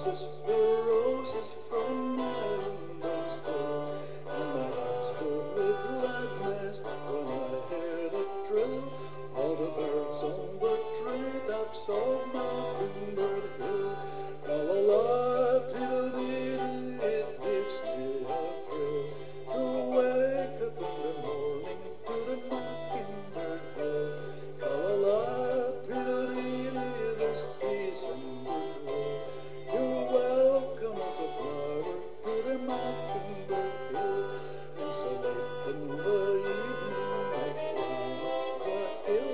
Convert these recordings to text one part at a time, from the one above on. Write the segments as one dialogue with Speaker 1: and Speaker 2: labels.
Speaker 1: kisses the roses from my windowsill, and my heart's filled with gladness when I hear the trill of the birds on the treetops of Mockingbird Hill. La la la, tiddle-dee-dee, it gives me a thrill to wake up in the morning to the Mockingbird Hill. La la la, tiddle-dee-dee, there's peace and goodwill. You welcome as a flower to the Mockingbird Hill, and so late in the evening I climb up the hill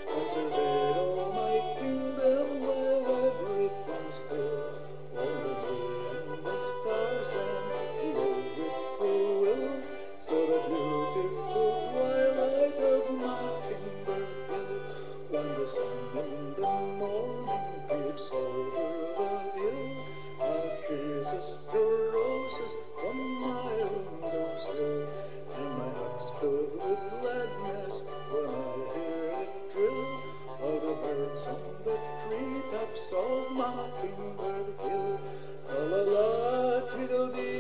Speaker 1: and surveyed all my kingdom while everything's still. Only me and the stars and the old whippoorwill, so the beautiful twilight of Mockingbird Hill. When the sun in the morning creeps over the hill, I'll kisses the roses from my windowsill, and my heart's filled with gladness when I hear the trill of the birds on the treetops of Mockingbird Hill. La la la, tiddle-dee.